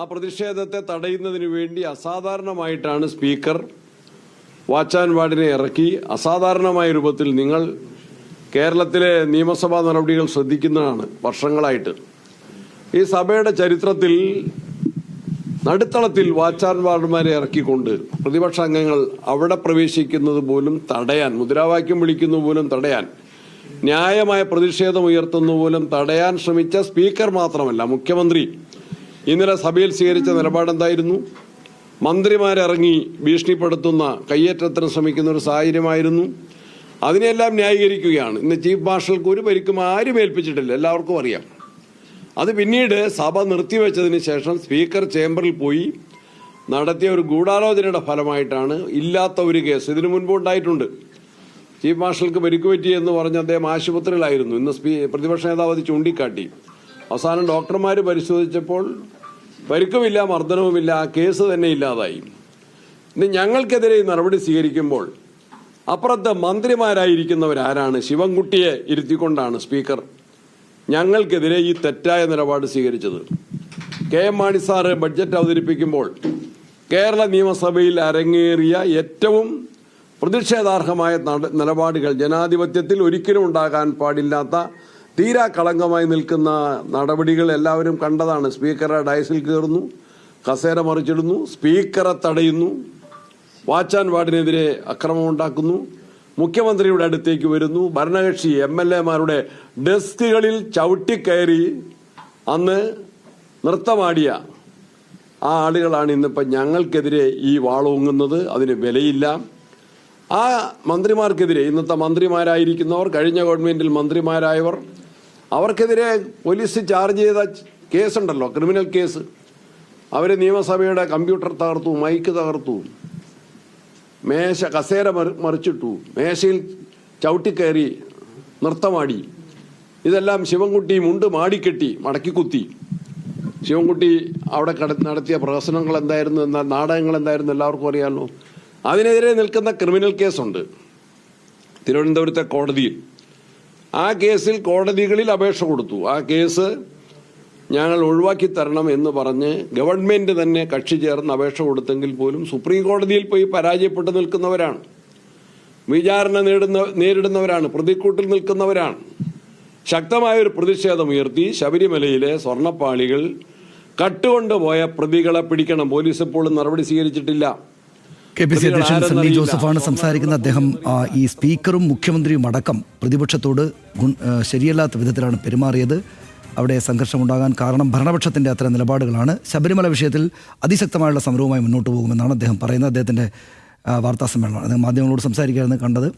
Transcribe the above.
ആ പ്രതിഷേധത്തെ തടയുന്നതിന് വേണ്ടി അസാധാരണമായിട്ടാണ് സ്പീക്കർ വാച്ച് ആൻഡ് വാർഡിനെ ഇറക്കി. അസാധാരണമായ രൂപത്തിൽ നിങ്ങൾ കേരളത്തിലെ നിയമസഭാ നടപടികൾ ശ്രദ്ധിക്കുന്നതാണ് വർഷങ്ങളായിട്ട്. ഈ സഭയുടെ ചരിത്രത്തിൽ നടുത്തളത്തിൽ വാച്ച് ആൻഡ് വാർഡുമാരെ ഇറക്കിക്കൊണ്ട് പ്രതിപക്ഷ അംഗങ്ങൾ അവിടെ പ്രവേശിക്കുന്നത് പോലും തടയാൻ, മുദ്രാവാക്യം വിളിക്കുന്നത് പോലും തടയാൻ, ന്യായമായ പ്രതിഷേധം ഉയർത്തുന്ന പോലും തടയാൻ ശ്രമിച്ച സ്പീക്കർ മാത്രമല്ല, മുഖ്യമന്ത്രി ഇന്നലെ സഭയിൽ സ്വീകരിച്ച നിലപാടെന്തായിരുന്നു? മന്ത്രിമാരിറങ്ങി ഭീഷണിപ്പെടുത്തുന്ന, കയ്യേറ്റത്തിന് ശ്രമിക്കുന്ന ഒരു സാഹചര്യമായിരുന്നു. അതിനെല്ലാം ന്യായീകരിക്കുകയാണ്. ഇന്ന് ചീഫ് മാർഷൽക്ക് ഒരു പരിക്കും ആരും ഏൽപ്പിച്ചിട്ടില്ല, എല്ലാവർക്കും അറിയാം. അത് പിന്നീട് സഭ നിർത്തിവെച്ചതിന് ശേഷം സ്പീക്കർ ചേംബറിൽ പോയി നടത്തിയ ഒരു ഗൂഢാലോചനയുടെ ഫലമായിട്ടാണ് ഇല്ലാത്ത ഒരു കേസ് ഇതിനു മുൻപ് ഉണ്ടായിട്ടുണ്ട്. ചീഫ് മാർഷൽക്ക് പരിക്ക് പറ്റിയെന്ന് പറഞ്ഞ് അദ്ദേഹം ആശുപത്രിയിലായിരുന്നു. ഇന്ന് പ്രതിപക്ഷ നേതാവ് അത് ചൂണ്ടിക്കാട്ടി. അവസാനം ഡോക്ടർമാർ പരിശോധിച്ചപ്പോൾ പരിക്കുമില്ല, മർദ്ദനവുമില്ല, ആ കേസ് തന്നെ ഇല്ലാതായി. ഇന്ന് ഞങ്ങൾക്കെതിരെ നടപടി സ്വീകരിക്കുമ്പോൾ അപ്പുറത്ത് മന്ത്രിമാരായിരിക്കുന്നവരാരാണ്? ശിവൻകുട്ടിയെ ഇരുത്തിക്കൊണ്ടാണ് സ്പീക്കർ ഞങ്ങൾക്കെതിരെ ഈ തെറ്റായ നിലപാട് സ്വീകരിച്ചത്. K M Mani sir budget അവതരിപ്പിക്കുമ്പോൾ കേരള നിയമസഭയിൽ അരങ്ങേറിയ ഏറ്റവും പ്രതിഷേധാർഹമായ നിലപാടുകൾ, ജനാധിപത്യത്തിൽ ഒരിക്കലും ഉണ്ടാകാൻ പാടില്ലാത്ത തീരാ കളങ്കമായി നിൽക്കുന്ന നടപടികൾ എല്ലാവരും കണ്ടതാണ്. സ്പീക്കറെ ഡയസിൽ കയറുന്നു, കസേര മറിച്ചിടുന്നു, സ്പീക്കറെ തടയുന്നു, വാച്ച് ആൻഡ് വാർഡിനെതിരെ അക്രമമുണ്ടാക്കുന്നു, മുഖ്യമന്ത്രിയുടെ അടുത്തേക്ക് വരുന്നു, ഭരണകക്ഷി MLA-മാരുടെ ഡെസ്കുകളിൽ ചവിട്ടിക്കയറി അന്ന് നൃത്തമാടിയ ആ ആളുകളാണ് ഇന്നിപ്പോൾ ഞങ്ങൾക്കെതിരെ ഈ വാളോങ്ങുന്നത്. അതിന് വിലയില്ല. ആ മന്ത്രിമാർക്കെതിരെ, ഇന്നത്തെ മന്ത്രിമാരായിരിക്കുന്നവർ, കഴിഞ്ഞ ഗവൺമെന്റിൽ മന്ത്രിമാരായവർ, അവർക്കെതിരെ പോലീസ് ചാർജ് ചെയ്ത കേസുണ്ടല്ലോ, ക്രിമിനൽ കേസ്. അവർ നിയമസഭയുടെ കമ്പ്യൂട്ടർ തകർത്തു, മൈക്ക് തകർത്തു, കസേര മറിച്ചിട്ടു, മേശയിൽ ചവിട്ടിക്കയറി നൃത്തമാടി. ഇതെല്ലാം ശിവൻകുട്ടി മുണ്ട് മാടിക്കെട്ടി മടക്കിക്കുത്തി. ശിവൻകുട്ടി അവിടെ നടത്തിയ പ്രഹസനങ്ങൾ എന്തായിരുന്നു, എന്നാൽ നാടകങ്ങൾ എന്തായിരുന്നു എല്ലാവർക്കും അറിയാമല്ലോ. അതിനെതിരെ നിൽക്കുന്ന ക്രിമിനൽ കേസുണ്ട് തിരുവനന്തപുരത്തെ കോടതിയിൽ. ആ കേസിൽ കോടതികളിൽ അപേക്ഷ കൊടുത്തു. ആ കേസ് ഞങ്ങൾ ഒഴിവാക്കി തരണം എന്ന് പറഞ്ഞ് ഗവൺമെന്റ് തന്നെ കക്ഷി ചേർന്ന് അപേക്ഷ കൊടുത്തെങ്കിൽ പോലും സുപ്രീം കോടതിയിൽ പോയി പരാജയപ്പെട്ടു നിൽക്കുന്നവരാണ്, വിചാരണ നേരിടുന്നവരാണ്, പ്രതിക്കൂട്ടിൽ നിൽക്കുന്നവരാണ്. ശക്തമായൊരു പ്രതിഷേധം ഉയർത്തി ശബരിമലയിലെ സ്വർണ്ണപ്പാളികൾ കട്ടുകൊണ്ടുപോയ പ്രതികളെ പിടിക്കണം. പോലീസ് ഇപ്പോഴും നടപടി സ്വീകരിച്ചിട്ടില്ല. KPC അധ്യക്ഷൻ സണ്ണി ജോസഫാണ് സംസാരിക്കുന്ന. അദ്ദേഹം ഈ സ്പീക്കറും മുഖ്യമന്ത്രിയും അടക്കം പ്രതിപക്ഷത്തോട് ശരിയല്ലാത്ത വിധത്തിലാണ് പെരുമാറിയത്. അവിടെ സംഘർഷമുണ്ടാകാൻ കാരണം ഭരണപക്ഷത്തിൻ്റെ അത്തരം നിലപാടുകളാണ്. ശബരിമല വിഷയത്തിൽ അതിശക്തമായുള്ള സമരവുമായി മുന്നോട്ട് പോകുമെന്നാണ് അദ്ദേഹം പറയുന്നത്. അദ്ദേഹത്തിൻ്റെ വാർത്താ സമ്മേളനമാണ്. അദ്ദേഹം മാധ്യമങ്ങളോട് സംസാരിക്കുകയായിരുന്നു കണ്ടത്.